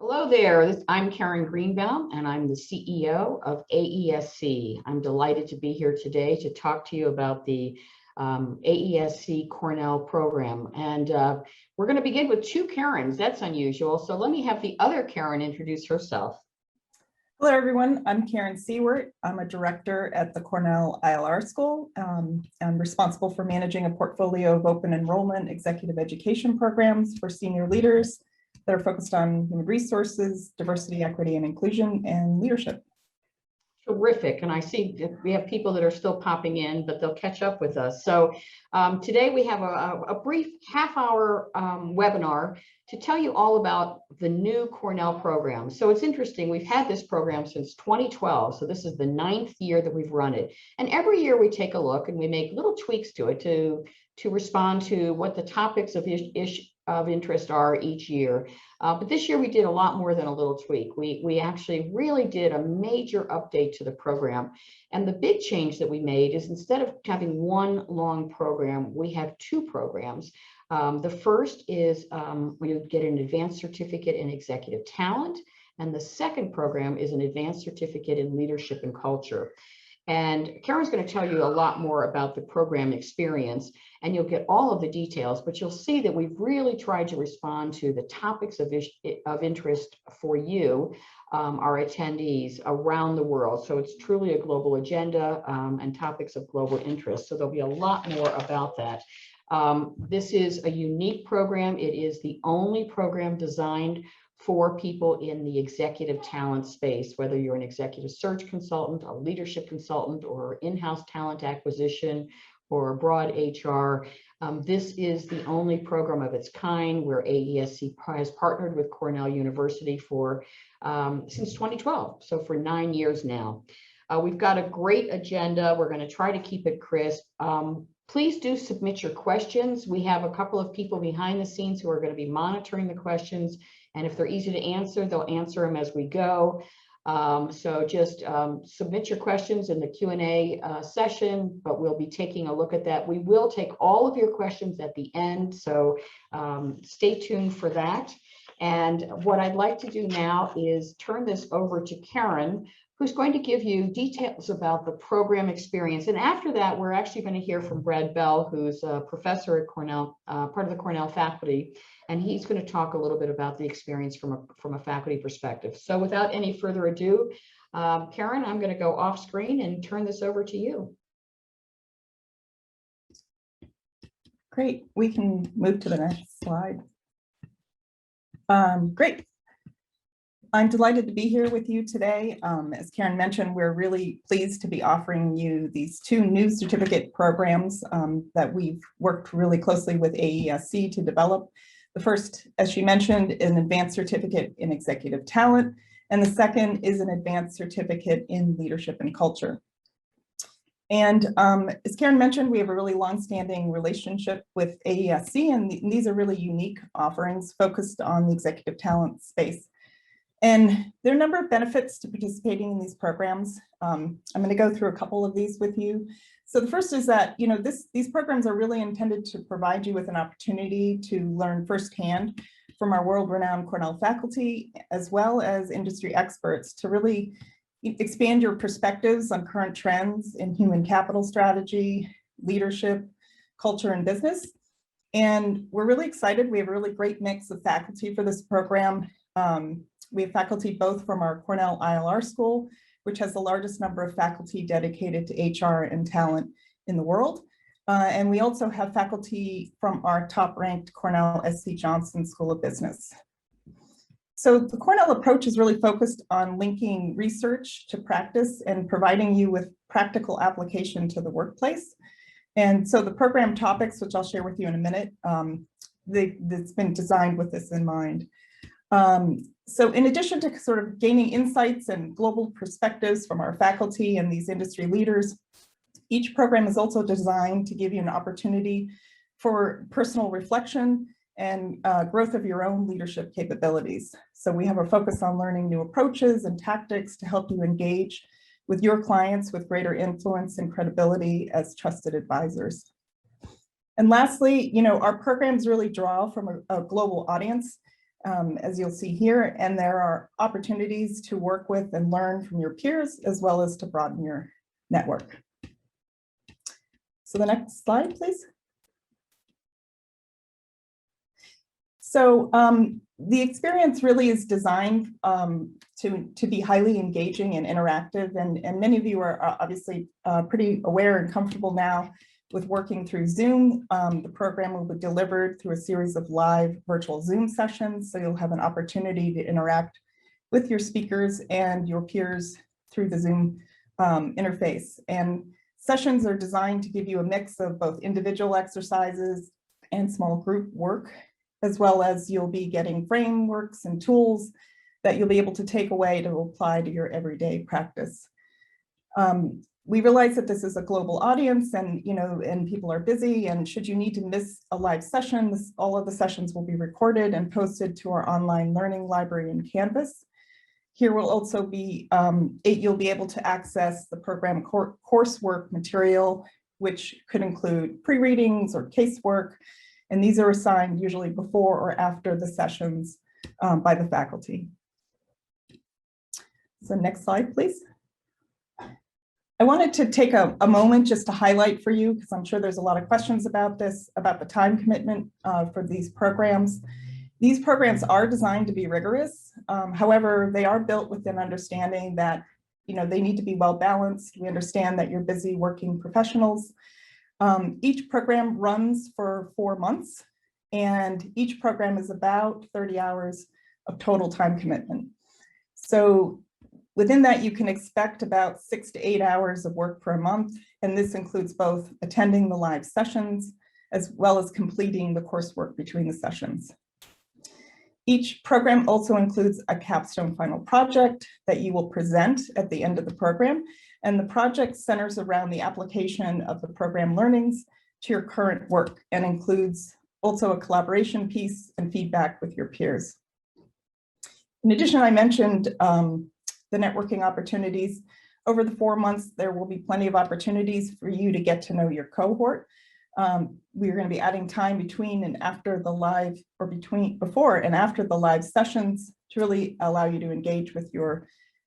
Hello there. I'm Karen Greenbaum, and I'm the CEO of AESC. I'm delighted to be here today to talk to you about the AESC Cornell program. And we're going to begin with two Karens. That's unusual. So let me have the other Karen introduce herself. Hello, everyone. I'm Karen Seward. I'm a director at the Cornell ILR School. I'm responsible for managing a portfolio of open enrollment executive education programs for senior leaders that are focused on human resources, diversity, equity, and inclusion, and leadership. Terrific. And I see that we have people that are still popping in, but they'll catch up with us. So today we have a brief half-hour webinar to tell you all about the new Cornell program. So it's interesting. We've had this program since 2012. So this is the 9th year that we've run it. And every year we take a look and we make little tweaks to it to respond to what the topics of interest are each year. But this year we did a lot more than a little tweak. We actually really did a major update to the program. And the big change that we made is instead of having one long program, we have two programs. The first is we get an advanced certificate in executive talent. And the second program is an advanced certificate in leadership and culture. And Karen's going to tell you a lot more about the program experience, and you'll get all of the details, but you'll see that we've really tried to respond to the topics of interest for you, our attendees around the world. So it's truly a global agenda and topics of global interest. So there'll be a lot more about that. This is a unique program. It is the only program designed for people in the executive talent space, whether you're an executive search consultant, a leadership consultant, or in-house talent acquisition, or broad HR. This is the only program of its kind where AESC has partnered with Cornell University for since 2012, so for 9 years now. We've got a great agenda. We're going to try to keep it crisp. Please do submit your questions. We have a couple of people behind the scenes who are going to be monitoring the questions. And if they're easy to answer, they'll answer them as we go. So just submit your questions in the Q&A session, but we'll be taking a look at that. We will take all of your questions at the end, so stay tuned for that. And what I'd like to do now is turn this over to Karen, who's going to give you details about the program experience. And after that, we're actually going to hear from Brad Bell, who's a professor at Cornell, part of the Cornell faculty, and he's going to talk a little bit about the experience from a faculty perspective. So without any further ado, Karen, I'm going to go off screen and turn this over to you. Great. We can move to the next slide. Great. I'm delighted to be here with you today. As Karen mentioned, we're really pleased to be offering you these two new certificate programs that we've worked really closely with AESC to develop. The first, as she mentioned, is an advanced certificate in executive talent, and the second is an advanced certificate in leadership and culture. And as Karen mentioned, we have a really long-standing relationship with AESC, and these are really unique offerings focused on the executive talent space. And there are a number of benefits to participating in these programs. I'm going to go through a couple of these with you. So the first is that, these programs are really intended to provide you with an opportunity to learn firsthand from our world-renowned Cornell faculty, as well as industry experts, to really expand your perspectives on current trends in human capital strategy, leadership, culture, and business. And we're really excited. We have a really great mix of faculty for this program. We have faculty both from our Cornell ILR School, which has the largest number of faculty dedicated to HR and talent in the world. And we also have faculty from our top-ranked Cornell SC Johnson School of Business. So the Cornell approach is really focused on linking research to practice and providing you with practical application to the workplace. And so the program topics, which I'll share with you in a minute, it's been designed with this in mind. So in addition to sort of gaining insights and global perspectives from our faculty and these industry leaders, each program is also designed to give you an opportunity for personal reflection and growth of your own leadership capabilities. So we have a focus on learning new approaches and tactics to help you engage with your clients with greater influence and credibility as trusted advisors. And lastly, our programs really draw from a global audience. as you'll see here, and there are opportunities to work with and learn from your peers, as well as to broaden your network. So the next slide, please. So the experience really is designed to be highly engaging and interactive, and many of you are obviously pretty aware and comfortable now with working through Zoom. The program will be delivered through a series of live virtual Zoom sessions, so you'll have an opportunity to interact with your speakers and your peers through the Zoom interface. And sessions are designed to give you a mix of both individual exercises and small group work, as well as you'll be getting frameworks and tools that you'll be able to take away to apply to your everyday practice. We realize that this is a global audience, and people are busy, and should you need to miss a live session, all of the sessions will be recorded and posted to our online learning library in Canvas. Here will also be, you'll be able to access the program coursework material, which could include pre-readings or casework, and these are assigned usually before or after the sessions by the faculty. So next slide, please. I wanted to take a moment just to highlight for you, because I'm sure there's a lot of questions about this, about the time commitment for these programs. These programs are designed to be rigorous. However, they are built with an understanding that they need to be well balanced. We understand that you're busy working professionals. Each program runs for 4 months, and each program is about 30 hours of total time commitment. So within that, you can expect about 6 to 8 hours of work per month, and this includes both attending the live sessions as well as completing the coursework between the sessions. Each program also includes a capstone final project that you will present at the end of the program, and the project centers around the application of the program learnings to your current work and includes also a collaboration piece and feedback with your peers. In addition, I mentioned the networking opportunities. Over the 4 months, there will be plenty of opportunities for you to get to know your cohort. We're going to be adding time between and after the live, or before and after the live sessions, to really allow you to engage with your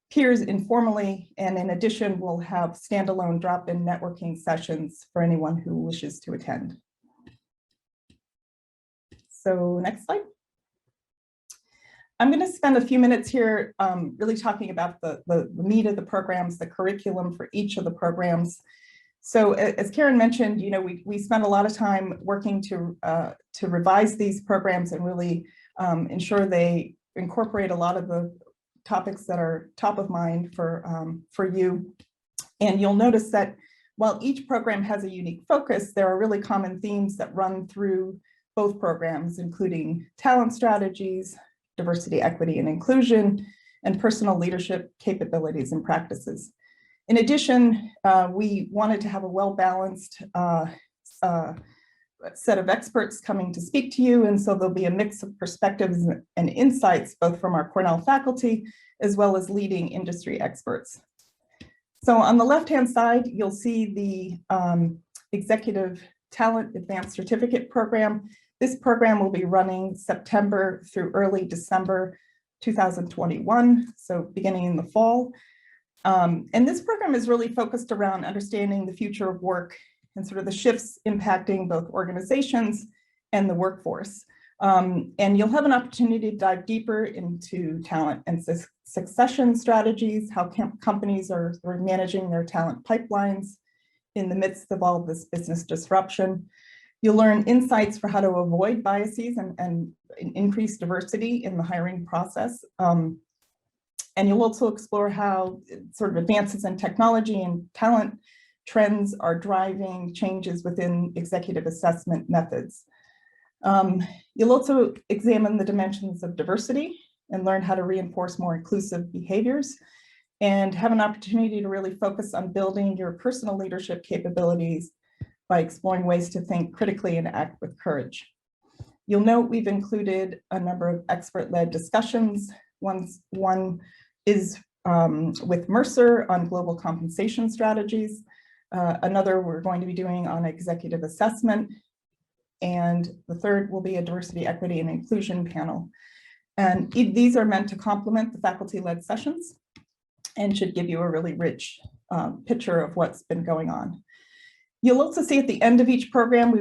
peers informally. And in addition, we'll have standalone drop-in networking sessions for anyone who wishes to attend. So next slide. I'm going to spend a few minutes here really talking about the meat of the programs, the curriculum for each of the programs. So as Karen mentioned, we spent a lot of time working to revise these programs and really ensure they incorporate a lot of the topics that are top of mind for you. And you'll notice that while each program has a unique focus, there are really common themes that run through both programs, including talent strategies, diversity, equity, and inclusion, and personal leadership capabilities and practices. In addition, we wanted to have a well-balanced set of experts coming to speak to you, and so there'll be a mix of perspectives and insights, both from our Cornell faculty, as well as leading industry experts. So on the left-hand side, you'll see the Executive Talent Advanced Certificate Program. This program will be running September through early December 2021, so beginning in the fall. And this program is really focused around understanding the future of work and sort of the shifts impacting both organizations and the workforce. And you'll have an opportunity to dive deeper into talent and succession strategies, how companies are managing their talent pipelines in the midst of all of this business disruption. You'll learn insights for how to avoid biases and increase diversity in the hiring process. And you'll also explore how sort of advances in technology and talent trends are driving changes within executive assessment methods. You'll also examine the dimensions of diversity and learn how to reinforce more inclusive behaviors, and have an opportunity to really focus on building your personal leadership capabilities by exploring ways to think critically and act with courage. You'll note we've included a number of expert-led discussions. One is with Mercer on global compensation strategies. Another we're going to be doing on executive assessment. And the third will be a diversity, equity, and inclusion panel. And these are meant to complement the faculty-led sessions and should give you a really rich picture of what's been going on. You'll also see at the end of each program,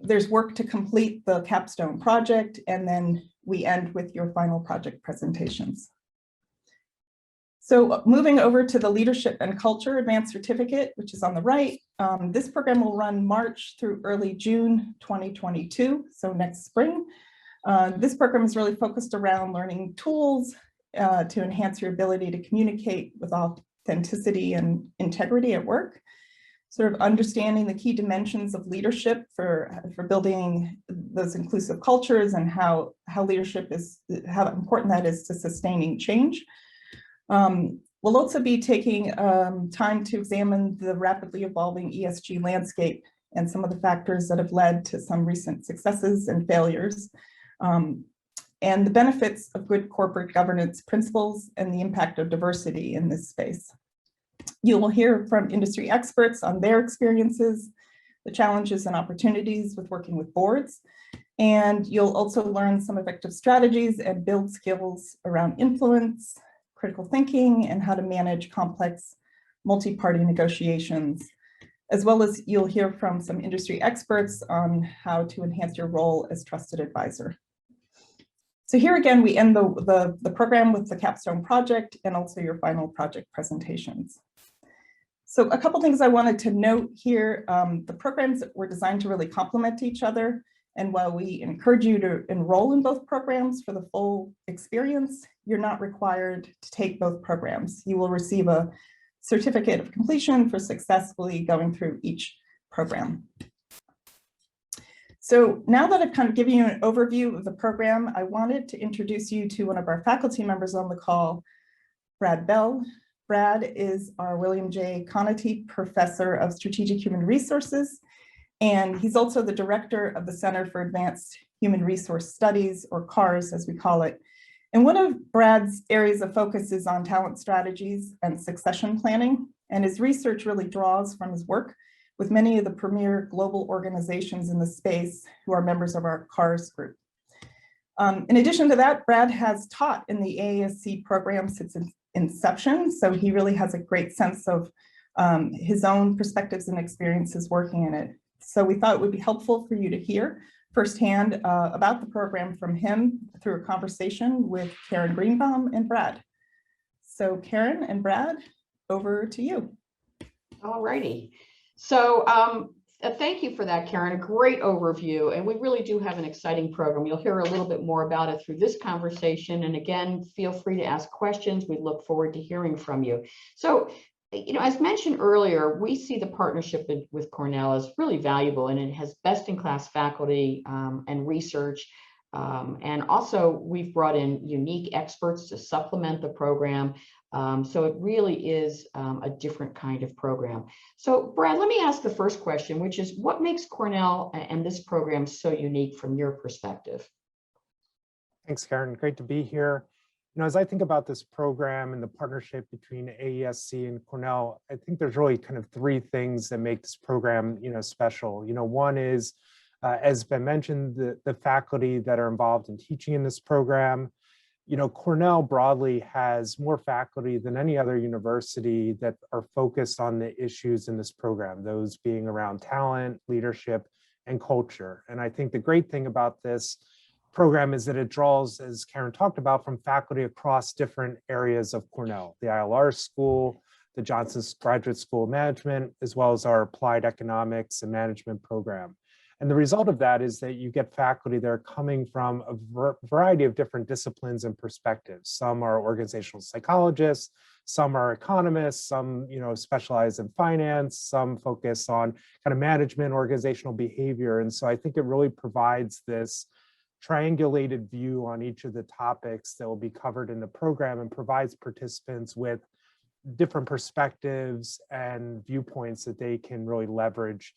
there's work to complete the capstone project, and then we end with your final project presentations. So moving over to the Leadership and Culture Advanced Certificate, which is on the right, this program will run March through early June 2022, so next spring. This program is really focused around learning tools to enhance your ability to communicate with authenticity and integrity at work, sort of understanding the key dimensions of leadership for building those inclusive cultures and how leadership is, how important that is to sustaining change. We'll also be taking time to examine the rapidly evolving ESG landscape and some of the factors that have led to some recent successes and failures, and the benefits of good corporate governance principles and the impact of diversity in this space. You will hear from industry experts on their experiences, the challenges and opportunities with working with boards, and you'll also learn some effective strategies and build skills around influence, critical thinking, and how to manage complex multi-party negotiations, as well as you'll hear from some industry experts on how to enhance your role as trusted advisor. So here again, we end the program with the capstone project and also your final project presentations. So a couple things I wanted to note here, the programs were designed to really complement each other. And while we encourage you to enroll in both programs for the full experience, you're not required to take both programs. You will receive a certificate of completion for successfully going through each program. So now that I've kind of given you an overview of the program, I wanted to introduce you to one of our faculty members on the call, Brad Bell. Brad is our William J. Conatee Professor of Strategic Human Resources, and he's also the director of the Center for Advanced Human Resource Studies, or CARS as we call it. And one of Brad's areas of focus is on talent strategies and succession planning, and his research really draws from his work with many of the premier global organizations in the space who are members of our CARS group. In addition to that, Brad has taught in the AESC program since its inception, so he really has a great sense of his own perspectives and experiences working in it. So we thought it would be helpful for you to hear firsthand about the program from him through a conversation with Karen Greenbaum and Brad. So Karen and Brad, over to you. All righty. So thank you for that, Karen. A great overview. And we really do have an exciting program. You'll hear a little bit more about it through this conversation. And again, feel free to ask questions. We look forward to hearing from you. So, you know, as mentioned earlier, we see the partnership with Cornell as really valuable, and it has best-in-class faculty and research. And also, we've brought in unique experts to supplement the program. So it really is a different kind of program. So Brad, let me ask the first question, which is what makes Cornell and this program so unique from your perspective? Thanks, Karen. Great to be here. You know, as I think about this program and the partnership between AESC and Cornell, I think there's really kind of three things that make this program, you know, special. You know, one is, as been mentioned, the faculty that are involved in teaching in this program. You know, Cornell broadly has more faculty than any other university that are focused on the issues in this program, those being around talent, leadership, and culture. And I think the great thing about this program is that it draws, as Karen talked about, from faculty across different areas of Cornell, the ILR School, the Johnson Graduate School of Management, as well as our Applied Economics and Management program. And the result of that is that you get faculty that are coming from a variety of different disciplines and perspectives. Some are organizational psychologists, some are economists, some, you know, specialize in finance, some focus on kind of management, organizational behavior. And so I think it really provides this triangulated view on each of the topics that will be covered in the program and provides participants with different perspectives and viewpoints that they can really leverage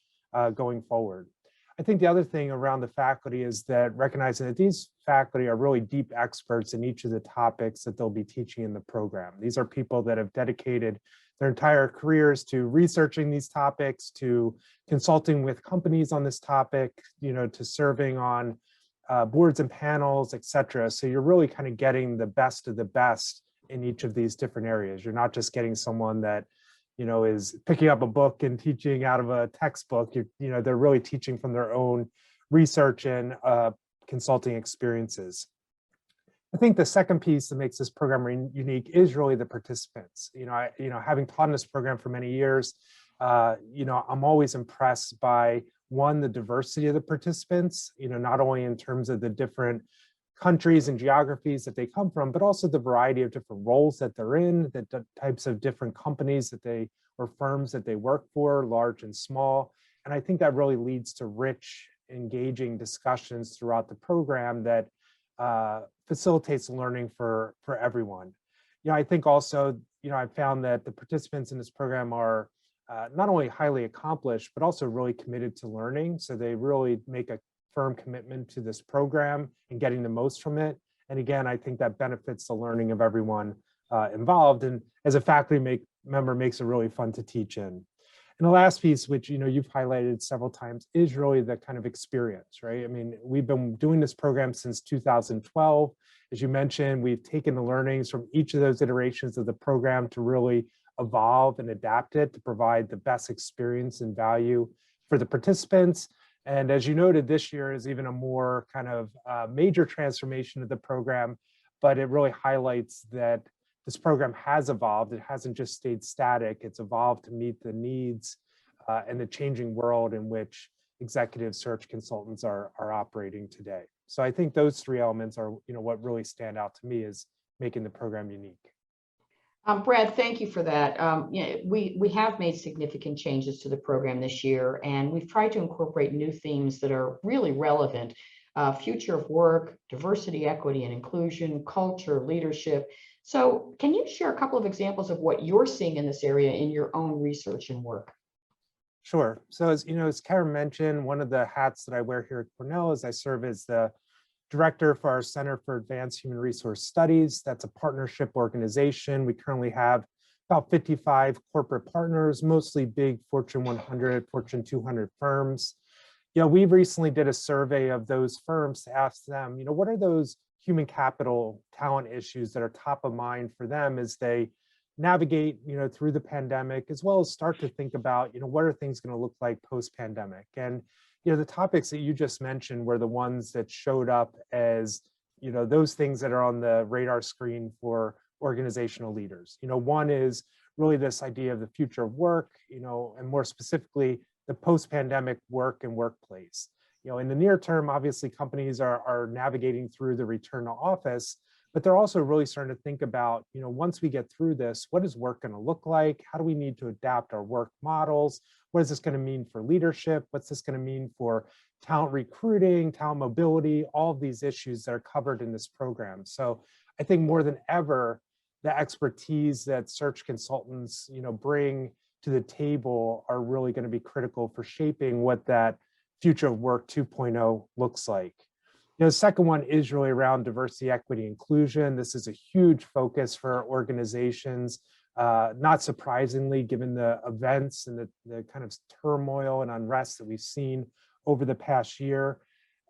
going forward. I think the other thing around the faculty is that recognizing that these faculty are really deep experts in each of the topics that they'll be teaching in the program. These are people that have dedicated their entire careers to researching these topics, to consulting with companies on this topic, you know, to serving on boards and panels, et cetera. So you're really kind of getting the best of the best in each of these different areas. You're not just getting someone that, is picking up a book and teaching out of a textbook. They're really teaching from their own research and consulting experiences. I think the second piece that makes this program unique is really the participants. Having taught in this program for many years, I'm always impressed by, one, the diversity of the participants, not only in terms of the different countries and geographies that they come from, but also the variety of different roles that they're in, the types of different companies or firms that they work for, large and small. And I think that really leads to rich, engaging discussions throughout the program that facilitates learning for everyone. I think also, I found that the participants in this program are not only highly accomplished, but also really committed to learning. So they really make a firm commitment to this program and getting the most from it. And again, I think that benefits the learning of everyone involved. And as a faculty member, makes it really fun to teach in. And the last piece, which you've highlighted several times, is really the kind of experience, right? I mean, we've been doing this program since 2012. As you mentioned, we've taken the learnings from each of those iterations of the program to really evolve and adapt it to provide the best experience and value for the participants. And as you noted, this year is even a more kind of major transformation of the program, but it really highlights that this program has evolved. It hasn't just stayed static. It's evolved to meet the needs and the changing world in which executive search consultants are operating today. So I think those three elements are, what really stand out to me as making the program unique. Brad, thank you for that. We have made significant changes to the program this year, and we've tried to incorporate new themes that are really relevant. Future of work, diversity, equity, and inclusion, culture, leadership. So can you share a couple of examples of what you're seeing in this area in your own research and work? Sure. So as Karen mentioned, one of the hats that I wear here at Cornell is I serve as the director for our Center for Advanced Human Resource Studies. That's a partnership organization. We currently have about 55 corporate partners, mostly big Fortune 100, Fortune 200 firms. We recently did a survey of those firms to ask them, what are those human capital talent issues that are top of mind for them as they navigate, through the pandemic, as well as start to think about, what are things going to look like post-pandemic? And the topics that you just mentioned were the ones that showed up as, those things that are on the radar screen for organizational leaders. One is really this idea of the future of work, and more specifically, the post-pandemic work and workplace. In the near term, obviously, companies are navigating through the return to office, but they're also really starting to think about, once we get through this, what is work going to look like? How do we need to adapt our work models? What is this going to mean for leadership? What's this going to mean for talent recruiting, talent mobility, all of these issues that are covered in this program. So I think more than ever, the expertise that search consultants, bring to the table are really going to be critical for shaping what that future of work 2.0 looks like. The second one is really around diversity, equity, inclusion. This is a huge focus for organizations, not surprisingly, given the events and the kind of turmoil and unrest that we've seen over the past year.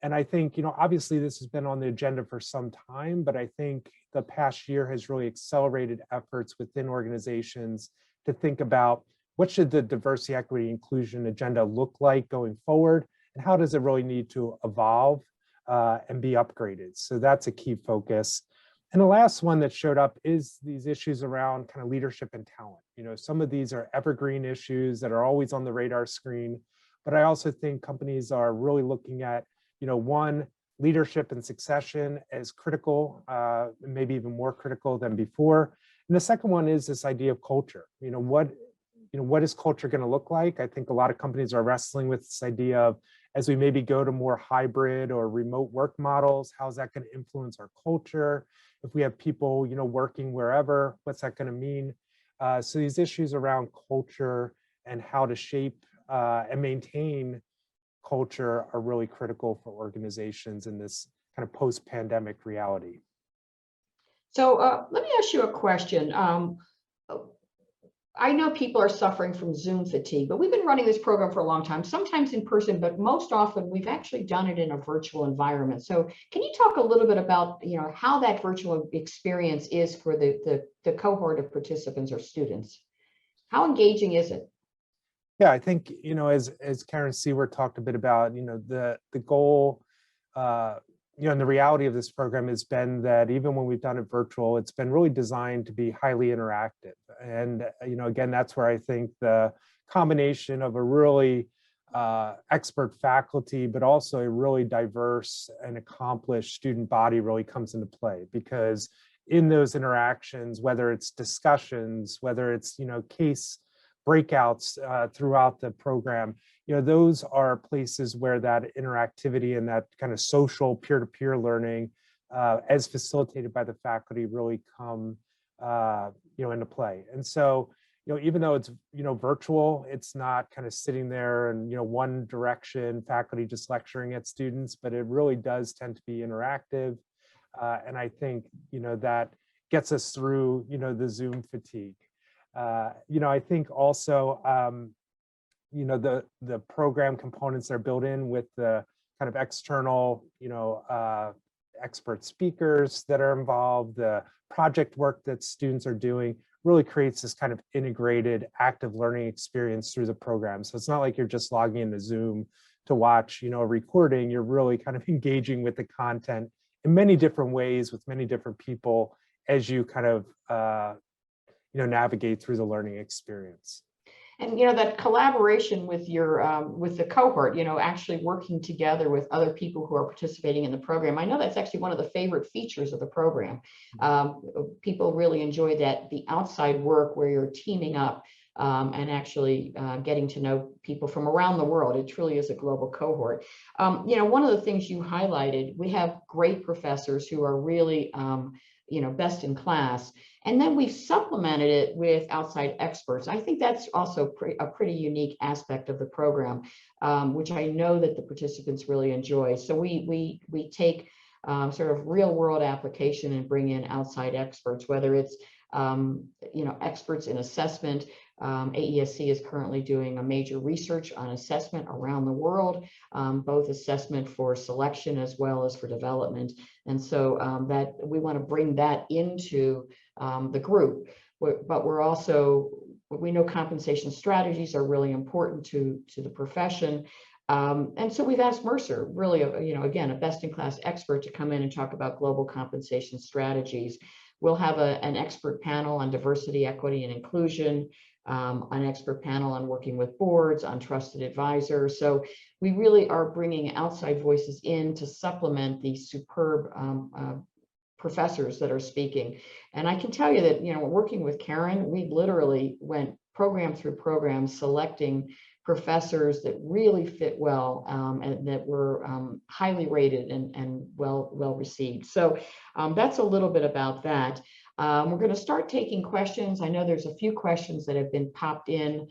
And I think, obviously this has been on the agenda for some time, but I think the past year has really accelerated efforts within organizations to think about what should the diversity, equity, inclusion agenda look like going forward, and how does it really need to evolve and be upgraded. So that's a key focus. And the last one that showed up is these issues around kind of leadership and talent. Some of these are evergreen issues that are always on the radar screen, but I also think companies are really looking at, one, leadership and succession as critical, maybe even more critical than before. And the second one is this idea of culture. What is culture going to look like? I think a lot of companies are wrestling with this idea of, as we maybe go to more hybrid or remote work models, how's that going to influence our culture? If we have people, working wherever, what's that going to mean? So these issues around culture and how to shape and maintain culture are really critical for organizations in this kind of post-pandemic reality. So let me ask you a question. I know people are suffering from Zoom fatigue, but we've been running this program for a long time, sometimes in person, but most often we've actually done it in a virtual environment. So can you talk a little bit about, how that virtual experience is for the cohort of participants or students? How engaging is it? Yeah, I think, as Karen Seward talked a bit about, the goal, and the reality of this program has been that even when we've done it virtual, it's been really designed to be highly interactive. And, again, that's where I think the combination of a really expert faculty, but also a really diverse and accomplished student body really comes into play, because in those interactions, whether it's discussions, whether it's, case breakouts throughout the program, those are places where that interactivity and that kind of social peer-to-peer learning, as facilitated by the faculty, really come, into play. And so, even though it's, virtual, it's not kind of sitting there and, one direction, faculty just lecturing at students, but it really does tend to be interactive. And I think, that gets us through, the Zoom fatigue. I think also, the program components that are built in with the kind of external, expert speakers that are involved, the project work that students are doing really creates this kind of integrated active learning experience through the program. So it's not like you're just logging into Zoom to watch, a recording. You're really kind of engaging with the content in many different ways with many different people as you kind of, navigate through the learning experience. And that collaboration with your with the cohort, actually working together with other people who are participating in the program. I know that's actually one of the favorite features of the program. People really enjoy that, the outside work where you're teaming up and actually getting to know people from around the world. It truly is a global cohort. One of the things you highlighted, we have great professors who are really best in class. And then we've supplemented it with outside experts. I think that's also a pretty unique aspect of the program, which I know that the participants really enjoy. So we take sort of real world application and bring in outside experts, whether it's experts in assessment. AESC is currently doing a major research on assessment around the world, both assessment for selection as well as for development. And so that we want to bring that into the group. But we know compensation strategies are really important to the profession. And so we've asked Mercer, really, again, a best-in-class expert, to come in and talk about global compensation strategies. We'll have an expert panel on diversity, equity, and inclusion, an expert panel on working with boards, on trusted advisors. So we really are bringing outside voices in to supplement the superb professors that are speaking. And I can tell you that, working with Karen, we literally went program through program, selecting professors that really fit well and that were highly rated and well received. So that's a little bit about that. We're going to start taking questions. I know there's a few questions that have been popped in,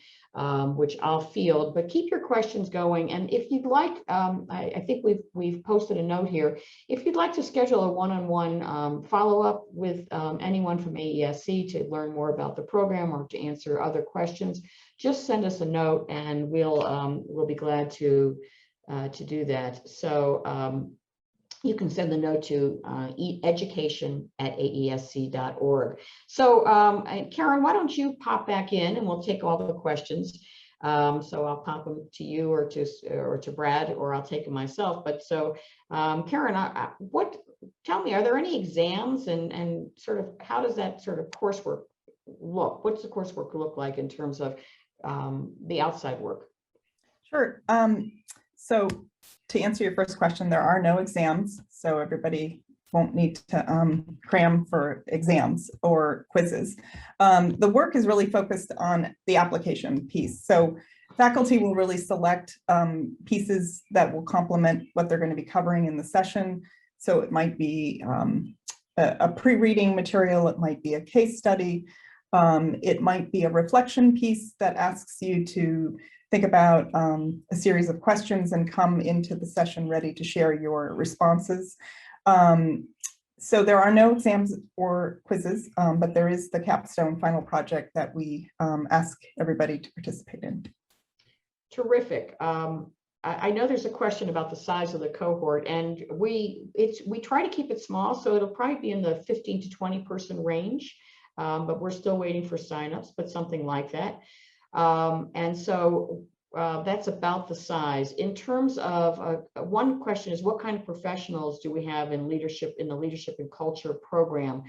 which I'll field, but keep your questions going. And if you'd like, I think we've posted a note here. If you'd like to schedule a one-on-one follow-up with anyone from AESC to learn more about the program or to answer other questions, just send us a note and we'll be glad to do that. So you can send the note to education@aesc.org. So Karen, why don't you pop back in and we'll take all the questions. So I'll pop them to you or to Brad, or I'll take them myself. But so Karen, tell me, are there any exams and sort of how does that sort of coursework look? What's the coursework look like in terms of the outside work? Sure. So to answer your first question, there are no exams, so everybody won't need to cram for exams or quizzes. The work is really focused on the application piece. So faculty will really select pieces that will complement what they're going to be covering in the session. So it might be a pre-reading material, it might be a case study, it might be a reflection piece that asks you to think about a series of questions and come into the session ready to share your responses. So there are no exams or quizzes, but there is the capstone final project that we ask everybody to participate in. Terrific. I know there's a question about the size of the cohort, and we try to keep it small, so it'll probably be in the 15 to 20 person range, but we're still waiting for signups, but something like that. And so that's about the size. In terms of one question is, what kind of professionals do we have in leadership, in the leadership and culture program?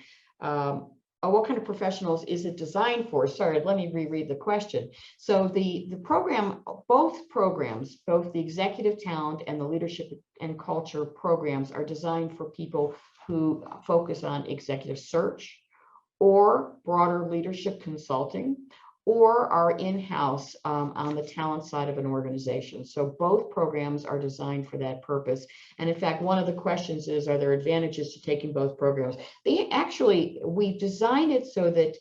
What kind of professionals is it designed for? Sorry, let me reread the question. So the program, both programs, both the executive talent and the leadership and culture programs, are designed for people who focus on executive search or broader leadership consulting, or are in-house on the talent side of an organization. So both programs are designed for that purpose. And in fact, one of the questions is, are there advantages to taking both programs? We've designed it so that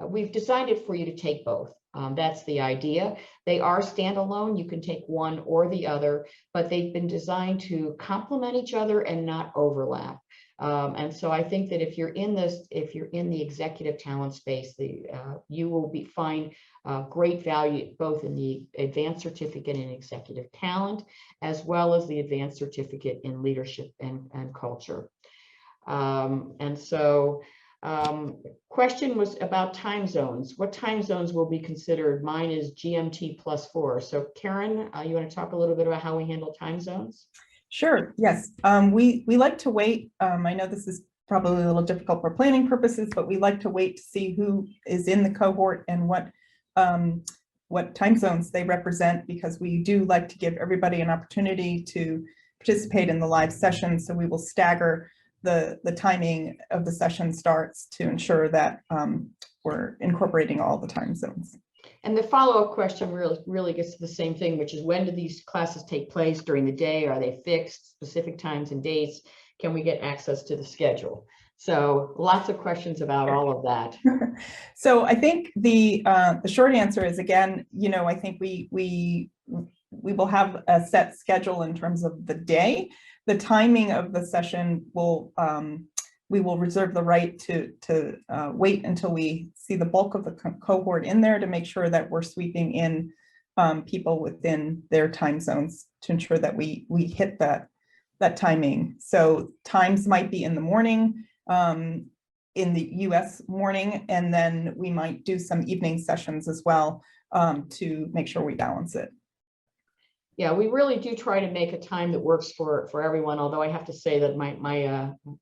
we've designed it for you to take both. That's the idea. They are standalone. You can take one or the other, but they've been designed to complement each other and not overlap. And so I think that if you're in the executive talent space, you will find great value both in the advanced certificate in executive talent, as well as the advanced certificate in leadership and culture. Question was about time zones. What time zones will be considered? Mine is GMT +4. So Karen, you want to talk a little bit about how we handle time zones? Sure, yes. We like to wait. I know this is probably a little difficult for planning purposes, but we like to wait to see who is in the cohort and what time zones they represent, because we do like to give everybody an opportunity to participate in the live session. So we will stagger the timing of the session starts to ensure that we're incorporating all the time zones. And the follow-up question really gets to the same thing, which is, when do these classes take place during the day? Are they fixed, specific times and dates? Can we get access to the schedule? So lots of questions about all of that. So I think the short answer is, again, I think we will have a set schedule in terms of the day. The timing of the session we will reserve the right to wait until we see the bulk of the cohort in there, to make sure that we're sweeping in people within their time zones to ensure that we hit that timing. So times might be in the morning, in the US morning, and then we might do some evening sessions as well to make sure we balance it. Yeah, we really do try to make a time that works for everyone, although I have to say that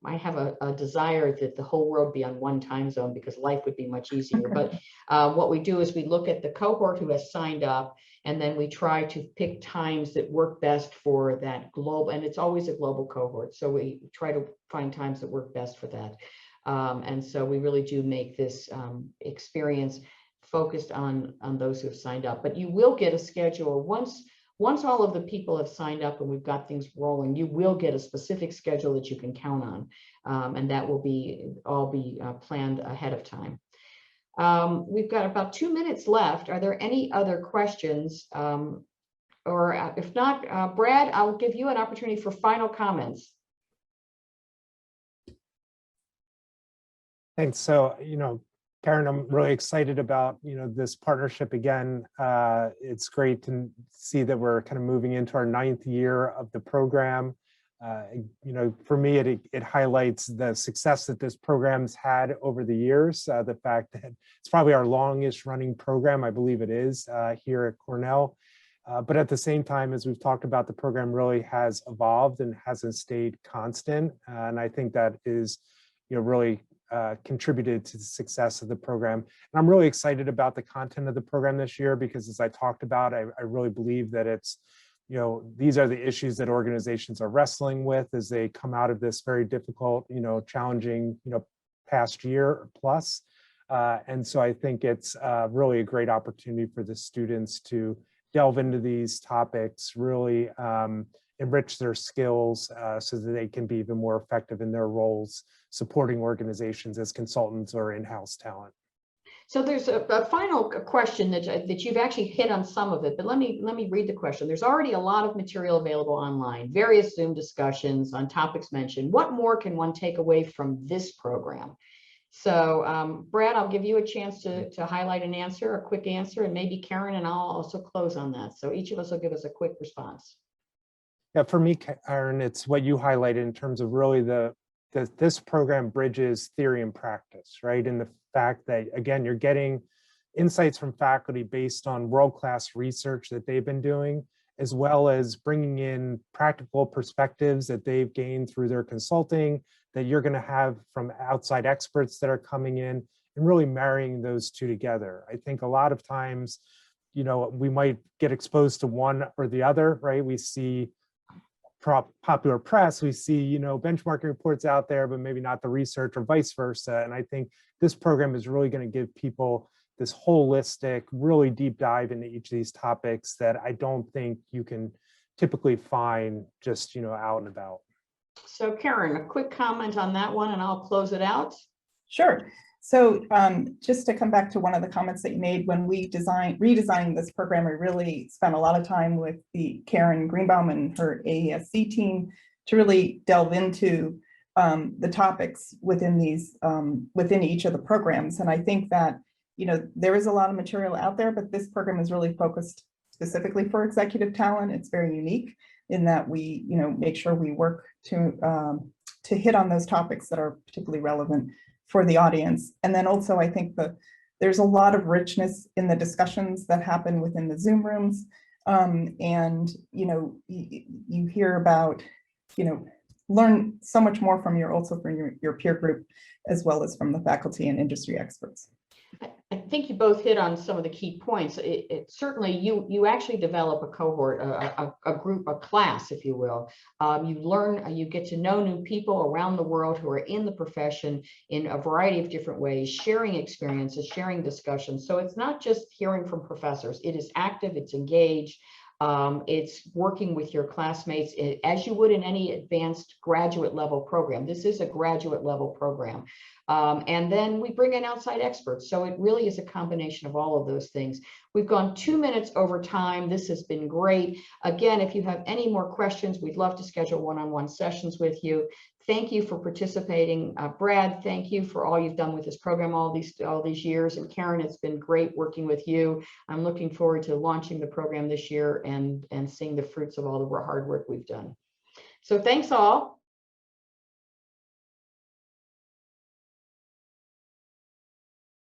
I have a desire that the whole world be on one time zone, because life would be much easier. But what we do is we look at the cohort who has signed up, and then we try to pick times that work best for that global, and it's always a global cohort. So we try to find times that work best for that. And so we really do make this experience focused on those who have signed up. But you will get a schedule once all of the people have signed up and we've got things rolling. You will get a specific schedule that you can count on, and that will all be planned ahead of time. We've got about 2 minutes left. Are there any other questions? Or if not, Brad, I'll give you an opportunity for final comments. Thanks. So, Karen, I'm really excited about, this partnership again. It's great to see that we're kind of moving into our 9th year of the program. For me, it highlights the success that this program's had over the years. The fact that it's probably our longest running program, I believe it is, here at Cornell. But at the same time, as we've talked about, the program really has evolved and hasn't stayed constant. And I think that is, really contributed to the success of the program. And I'm really excited about the content of the program this year, because as I talked about, I really believe that it's, these are the issues that organizations are wrestling with as they come out of this very difficult, challenging, past year plus. And so I think it's really a great opportunity for the students to delve into these topics, really enrich their skills so that they can be even more effective in their roles, supporting organizations as consultants or in-house talent. So there's a final question that you've actually hit on some of it, but let me read the question. There's already a lot of material available online, various Zoom discussions on topics mentioned. What more can one take away from this program? So Brad, I'll give you a chance to highlight an answer, a quick answer, and maybe Karen and I'll also close on that. So each of us will give us a quick response. Yeah, for me, Karen, it's what you highlighted in terms of really this program bridges theory and practice, right? And the fact that, again, you're getting insights from faculty based on world-class research that they've been doing, as well as bringing in practical perspectives that they've gained through their consulting, that you're going to have from outside experts that are coming in, and really marrying those two together. I think a lot of times, you know, we might get exposed to one or the other, right? We see popular press, we see, you know, benchmarking reports out there, but maybe not the research or vice versa. And I think this program is really going to give people this holistic, really deep dive into each of these topics that I don't think you can typically find just, you know, out and about. So Karen, a quick comment on that one and I'll close it out. Sure. So just to come back to one of the comments that you made, when we redesigning this program, we really spent a lot of time with Karen Greenbaum and her AESC team to really delve into the topics within these within each of the programs. And I think that, you know, there is a lot of material out there, but this program is really focused specifically for executive talent. It's very unique in that we, you know, make sure we work to hit on those topics that are particularly relevant for the audience. And then also, I think that there's a lot of richness in the discussions that happen within the Zoom rooms. And, you know, you hear about, you know, learn so much more from your peer group, as well as from the faculty and industry experts. I think you both hit on some of the key points. Certainly you actually develop a cohort, a group, a class, if you will. You learn, you get to know new people around the world who are in the profession in a variety of different ways, sharing experiences, sharing discussions. So it's not just hearing from professors. It is active, it's engaged. It's working with your classmates as you would in any advanced graduate level program. This is a graduate level program. And then we bring in outside experts. So it really is a combination of all of those things. We've gone 2 minutes over time. This has been great. Again, if you have any more questions, we'd love to schedule one-on-one sessions with you. Thank you for participating. Brad, thank you for all you've done with this program all these years. And Karen, it's been great working with you. I'm looking forward to launching the program this year and seeing the fruits of all the hard work we've done. So thanks all.